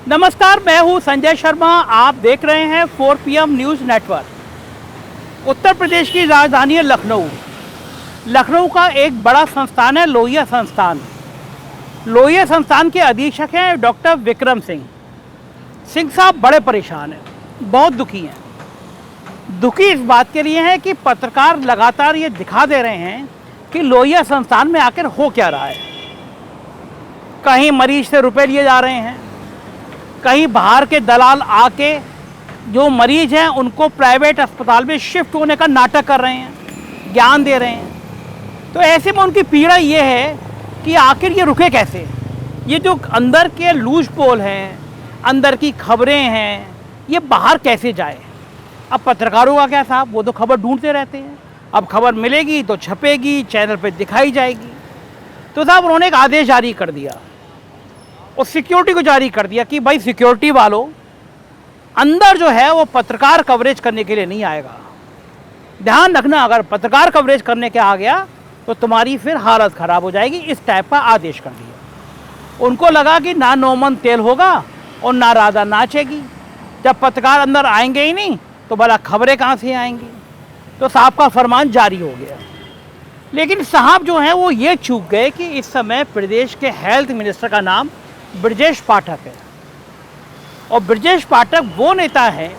नमस्कार, मैं हूं संजय शर्मा। आप देख रहे हैं 4 PM news network. Uttar Pradesh की राजधानी है लखनऊ। लखनऊ का एक बड़ा संस्थान है लोहिया संस्थान। लोहिया संस्थान के अधीक्षक हैं डॉक्टर विक्रम सिंह। सिंह साहब बड़े परेशान हैं, बहुत दुखी हैं। दुखी इस बात के लिए हैं कि पत्रकार लगातार ये दिखा दे रहे हैं कि लोहिया संस्थान में आखिर हो क्या रहा है। कहीं मरीज से रुपए लिए जा रहे हैं, कहीं बाहर के दलाल आके जो मरीज हैं उनको प्राइवेट अस्पताल में शिफ्ट होने का नाटक कर रहे हैं, ज्ञान दे रहे हैं। तो ऐसे में उनकी पीड़ा ये है कि आखिर ये रुके कैसे। ये जो अंदर के लूज पोल हैं, अंदर की खबरें हैं, ये बाहर कैसे जाए। अब पत्रकारों का क्या साहब, वो तो खबर ढूंढते रहते हैं। अब खबर मिलेगी तो छपेगी, चैनल पे दिखाई जाएगी। तो साहब उन्होंने एक आदेश जारी कर दिया और सिक्योरिटी को जारी कर दिया कि भाई सिक्योरिटी वालों, अंदर जो है वो पत्रकार कवरेज करने के लिए नहीं आएगा। ध्यान रखना, अगर पत्रकार कवरेज करने के आ गया तो तुम्हारी फिर हालत ख़राब हो जाएगी। इस टाइप का आदेश कर दिया। उनको लगा कि ना नौमन तेल होगा और ना राधा नाचेगी। जब पत्रकार अंदर आएंगे ही नहीं तो भला खबरें कहाँ से आएंगी। तो साहब का फरमान जारी हो गया। लेकिन साहब जो हैं वो ये चूक गए कि इस समय प्रदेश के हेल्थ मिनिस्टर का नाम ब्रजेश पाठक है। और ब्रजेश पाठक वो नेता है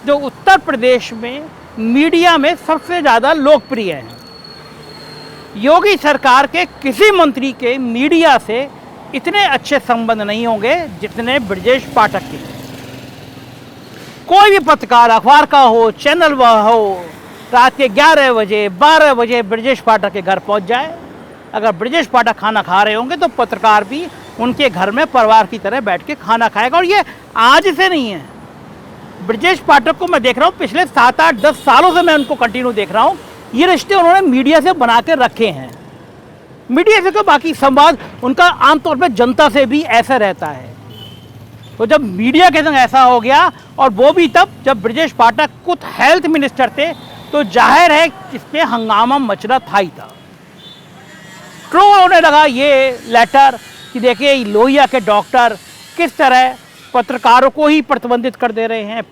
जो उत्तर प्रदेश में मीडिया में सबसे ज़्यादा लोकप्रिय हैं। योगी सरकार के किसी मंत्री के मीडिया से इतने अच्छे संबंध नहीं होंगे जितने ब्रजेश पाठक के। कोई भी पत्रकार अखबार का हो, चैनल हो, रात के 11 बजे 12 बजे ब्रजेश पाठक के घर पहुंच जाए। अगर ब्रजेश पाठक खाना खा रहे होंगे तो पत्रकार भी उनके घर में परिवार की तरह बैठ के खाना खाएगा। और ये आज से नहीं है। ब्रजेश पाठक को मैं देख रहा हूँ, पिछले 7, 8, 10 सालों से मैं उनको कंटिन्यू देख रहा हूँ। ये रिश्ते उन्होंने मीडिया से बना के रखे हैं। मीडिया से तो बाकी संवाद उनका आमतौर पर जनता से भी ऐसा रहता है। तो जब मीडिया के संग ऐसा हो गया, और वो भी तब जब ब्रजेश पाठक खुद हेल्थ मिनिस्टर थे, तो जाहिर है इस पर हंगामा मचना था ही था। ट्रू होने लगा ये लेटर कि देखिए लोहिया के डॉक्टर किस तरह पत्रकारों को ही प्रतिबंधित कर दे रहे हैं,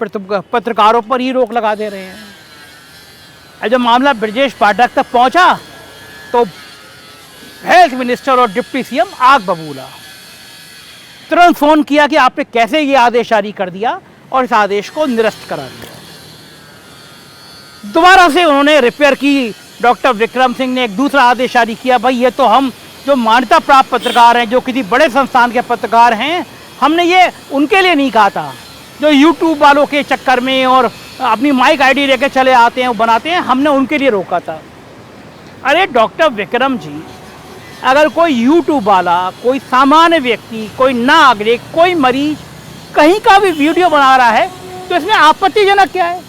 पत्रकारों पर ही रोक लगा दे रहे हैं। जब मामला ब्रजेश पाठक तक पहुंचा तो हेल्थ मिनिस्टर और डिप्टी सीएम आग बबूला। तुरंत फोन किया कि आपने कैसे ये आदेश जारी कर दिया, और इस आदेश को निरस्त करा दिया। दोबारा से उन्होंने रिपेयर की। डॉक्टर विक्रम सिंह ने एक दूसरा आदेश जारी किया, भाई ये तो हम जो मान्यता प्राप्त पत्रकार हैं, जो किसी बड़े संस्थान के पत्रकार हैं, हमने ये उनके लिए नहीं कहा था जो यूट्यूब वालों के चक्कर में और अपनी माइक आईडी लेके चले आते हैं, वो बनाते हैं, हमने उनके लिए रोका था। अरे डॉक्टर विक्रम जी, अगर कोई यूट्यूब वाला, कोई सामान्य व्यक्ति, कोई नागरिक, कोई मरीज कहीं का भी वीडियो बना रहा है तो इसमें आपत्तिजनक क्या है।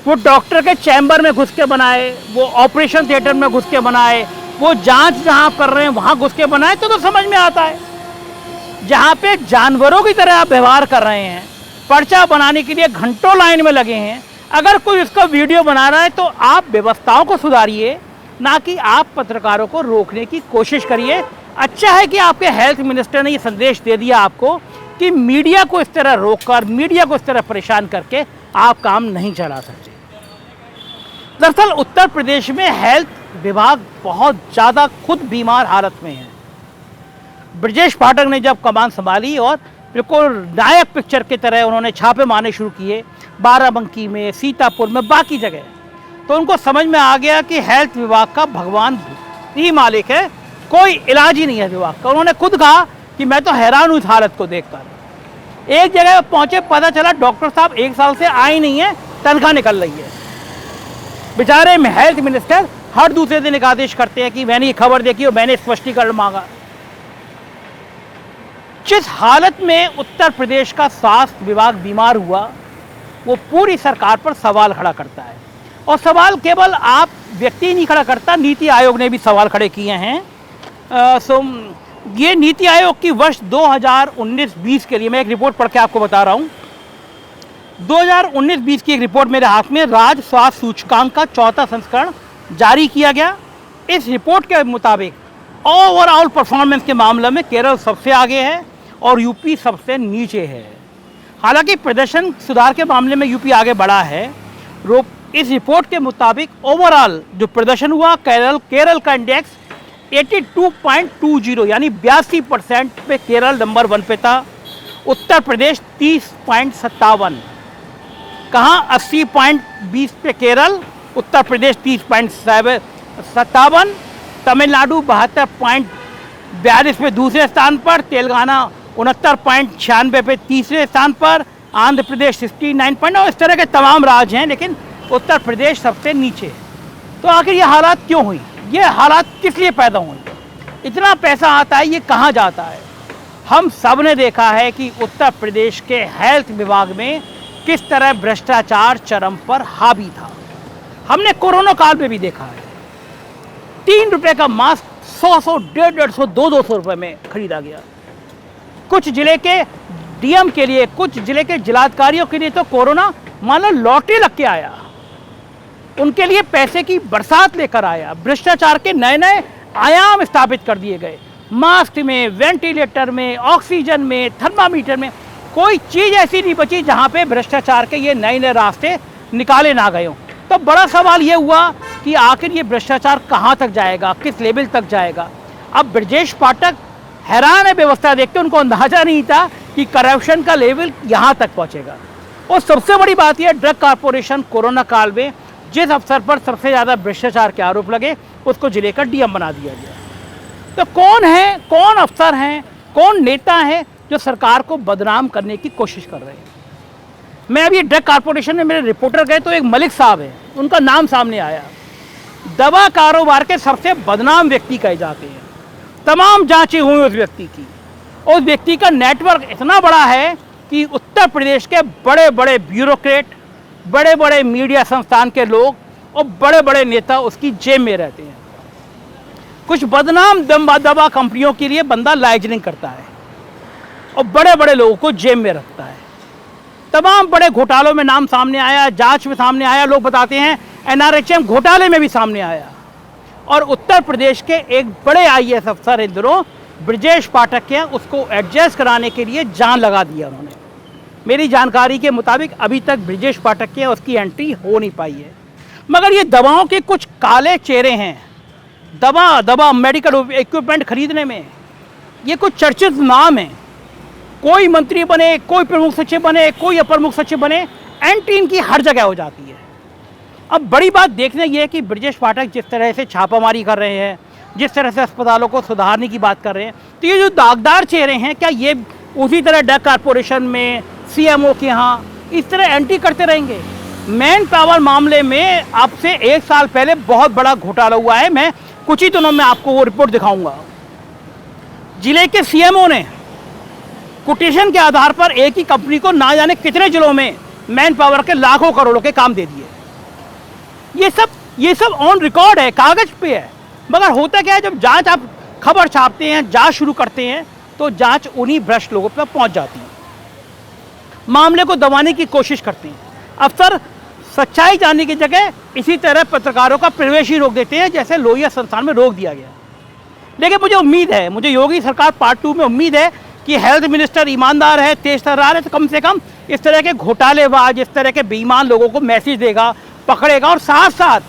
वो डॉक्टर के चैम्बर में घुस के बनाए, वो ऑपरेशन थिएटर में घुस के बनाए, वो जांच जहां कर रहे हैं वहां घुस के बनाए तो समझ में आता है। जहां पे जानवरों की तरह आप व्यवहार कर रहे हैं, पर्चा बनाने के लिए घंटों लाइन में लगे हैं, अगर कोई उसका वीडियो बना रहा है तो आप व्यवस्थाओं को सुधारिए, ना कि आप पत्रकारों को रोकने की कोशिश करिए। अच्छा है कि आपके हेल्थ मिनिस्टर ने ये संदेश दे दिया आपको कि मीडिया को इस तरह रोककर, मीडिया को इस तरह परेशान करके आप काम नहीं चला सकते। दरअसल उत्तर प्रदेश में हेल्थ विभाग बहुत ज़्यादा खुद बीमार हालत में है। ब्रजेश पाठक ने जब कमान संभाली और बिल्कुल नायक पिक्चर की तरह उन्होंने छापे मारने शुरू किए बाराबंकी में, सीतापुर में, बाकी जगह, तो उनको समझ में आ गया कि हेल्थ विभाग का भगवान ही मालिक है, कोई इलाज ही नहीं है विभाग का। उन्होंने खुद कहा कि मैं तो हैरान हूँ इस हालत को देखकर। एक जगह पहुँचे, पता चला डॉक्टर साहब 1 साल से आए नहीं है, तनख्वाह निकल रही है। बेचारे हेल्थ मिनिस्टर हर दूसरे दिन एक आदेश करते हैं कि मैंने ये खबर देखी और मैंने स्पष्टीकरण मांगा। जिस हालत में उत्तर प्रदेश का स्वास्थ्य विभाग बीमार हुआ, वो पूरी सरकार पर सवाल खड़ा करता है। और सवाल केवल आप व्यक्ति नहीं खड़ा करता, नीति आयोग ने भी सवाल खड़े किए हैं। ये नीति आयोग की वर्ष 2019-20 के लिए मैं एक रिपोर्ट पढ़ के आपको बता रहा हूँ। 2019-20 की एक रिपोर्ट मेरे हाथ में, राज्य स्वास्थ्य सूचकांक का 4था संस्करण जारी किया गया। इस रिपोर्ट के मुताबिक ओवरऑल परफॉर्मेंस के मामले में केरल सबसे आगे है और यूपी सबसे नीचे है। हालांकि प्रदर्शन सुधार के मामले में यूपी आगे बढ़ा है। इस रिपोर्ट के मुताबिक ओवरऑल जो प्रदर्शन हुआ, केरल का इंडेक्स 82.20 यानी 82% पे केरल नंबर 1 पे था। उत्तर प्रदेश 30.57, कहाँ 80.20 पे केरल, उत्तर प्रदेश 30.57, तमिलनाडु 72.42 पे दूसरे स्थान पर, तेलंगाना 69.96 पे तीसरे स्थान पर, आंध्र प्रदेश 69 और इस तरह के तमाम राज्य हैं, लेकिन उत्तर प्रदेश सबसे नीचे। तो आखिर ये हालात क्यों हुई? ये हालात किस लिए पैदा हुए? इतना पैसा आता है, ये कहाँ जाता है? हम सब ने देखा है कि उत्तर प्रदेश के हेल्थ विभाग में किस तरह भ्रष्टाचार चरम पर हावी था। हमने कोरोना काल में भी देखा है। 3 रुपए का मास्क 100, 150, 200 रुपए में खरीदा गया। कुछ जिले के डीएम के लिए, कुछ जिले के जिलाधिकारियों के लिए तो कोरोना मान लो लॉटरी लग के आया। उनके लिए पैसे की बरसात लेकर आया। भ्रष्टाचार के नए नए आयाम स्थापित कर दिए गए। मास्क में, वेंटिलेटर में, ऑक्सीजन में, थर्मामीटर में, कोई चीज़ ऐसी नहीं बची जहां पे भ्रष्टाचार के ये नए नए रास्ते निकाले ना गए हों। तो बड़ा सवाल ये हुआ कि आखिर ये भ्रष्टाचार कहां तक जाएगा, किस लेवल तक जाएगा। अब ब्रजेश पाठक हैरान है व्यवस्था देखते, उनको अंदाजा नहीं था कि करप्शन का लेवल यहाँ तक पहुँचेगा। और सबसे बड़ी बात यह, ड्रग कॉर्पोरेशन कोरोना काल में जिस अफसर पर सबसे ज़्यादा भ्रष्टाचार के आरोप लगे उसको जिले का डीएम बना दिया गया। तो कौन है, कौन अफसर हैं, कौन नेता है जो सरकार को बदनाम करने की कोशिश कर रहे हैं? मैं अभी ड्रग कॉर्पोरेशन में मेरे रिपोर्टर गए तो एक मलिक साहब है, उनका नाम सामने आया। दवा कारोबार के सबसे बदनाम व्यक्ति कहे जाते हैं। तमाम जांचें हुई उस व्यक्ति की। उस व्यक्ति का नेटवर्क इतना बड़ा है कि उत्तर प्रदेश के बड़े बड़े ब्यूरोक्रेट, बड़े बड़े मीडिया संस्थान के लोग और बड़े बड़े नेता उसकी जेब में रहते हैं। कुछ बदनाम दवा कंपनियों के लिए बंदा लाइजनिंग करता है और बड़े बड़े लोगों को जेब में रखता है। तमाम बड़े घोटालों में नाम सामने आया, जांच में सामने आया। लोग बताते हैं एनआरएचएम घोटाले में भी सामने आया। और उत्तर प्रदेश के एक बड़े आईएएस अफसर इन दिनों ब्रजेश पाठक के, उसको एडजस्ट कराने के लिए जान लगा दिया उन्होंने। मेरी जानकारी के मुताबिक अभी तक ब्रजेश पाठक के उसकी एंट्री हो नहीं पाई है। मगर ये दवाओं के कुछ काले चेहरे हैं। दवा मेडिकल इक्विपमेंट खरीदने में ये कुछ चर्चित नाम हैं। कोई मंत्री बने, कोई प्रमुख सचिव बने, कोई अपर मुख्य सचिव बने, एंट्री इनकी हर जगह हो जाती है। अब बड़ी बात देखना ये है कि ब्रजेश पाठक जिस तरह से छापामारी कर रहे हैं, जिस तरह से अस्पतालों को सुधारने की बात कर रहे हैं, तो ये जो दागदार चेहरे हैं, क्या ये उसी तरह ड्रग कॉर्पोरेशन में, सीएमओ के यहाँ इस तरह एंट्री करते रहेंगे? मैन पावर मामले में आपसे 1 साल पहले बहुत बड़ा घोटाला हुआ है। मैं कुछ ही दिनों में आपको वो रिपोर्ट दिखाऊंगा। जिले के सीएमओ ने कोटेशन के आधार पर एक ही कंपनी को ना जाने कितने जिलों में मैन पावर के लाखों करोड़ों के काम दे दिए। ये सब ऑन रिकॉर्ड है, कागज पे है। मगर होता क्या है, जब जांच आप खबर छापते हैं, जांच शुरू करते हैं, तो जांच उन्हीं भ्रष्ट लोगों पर पहुंच जाती है, मामले को दबाने की कोशिश करते हैं। अफसर सच्चाई जानने की जगह इसी तरह पत्रकारों का प्रवेश ही रोक देते हैं, जैसे लोहिया संस्थान में रोक दिया गया। लेकिन मुझे उम्मीद है, मुझे योगी सरकार पार्ट 2 में उम्मीद है कि हेल्थ मिनिस्टर ईमानदार है, तेज तर्रार है, तो कम से कम इस तरह के घोटालेबाज, इस तरह के बेईमान लोगों को मैसेज देगा, पकड़ेगा। और साथ साथ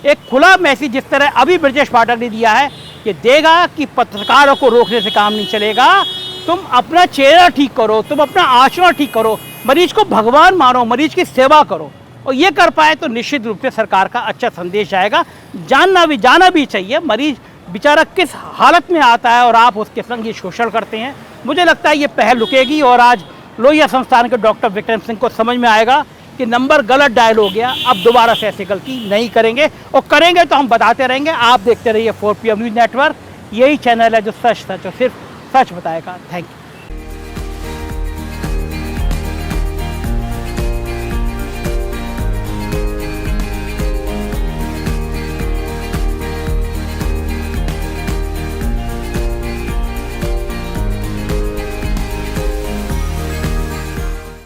एक खुला मैसेज जिस तरह अभी ब्रजेश पाठक ने दिया है, ये देगा कि पत्रकारों को रोकने से काम नहीं चलेगा। तुम अपना चेहरा ठीक करो, तुम अपना आचरण ठीक करो, मरीज को भगवान मानो, मरीज की सेवा करो। और ये कर पाए तो निश्चित रूप से सरकार का अच्छा संदेश जाएगा। जाना भी चाहिए मरीज बेचारा किस हालत में आता है और आप उसके संग ये शोषण करते हैं। मुझे लगता है ये पहल रुकेगी और आज लोहिया संस्थान के डॉक्टर विक्रम सिंह को समझ में आएगा कि नंबर गलत डायल हो गया, अब दोबारा से ऐसी गलती नहीं करेंगे। और करेंगे तो हम बताते रहेंगे। आप देखते रहिए 4PM न्यूज़ नेटवर्क। यही चैनल है जो सच और सिर्फ सच बताएगा। Thank you.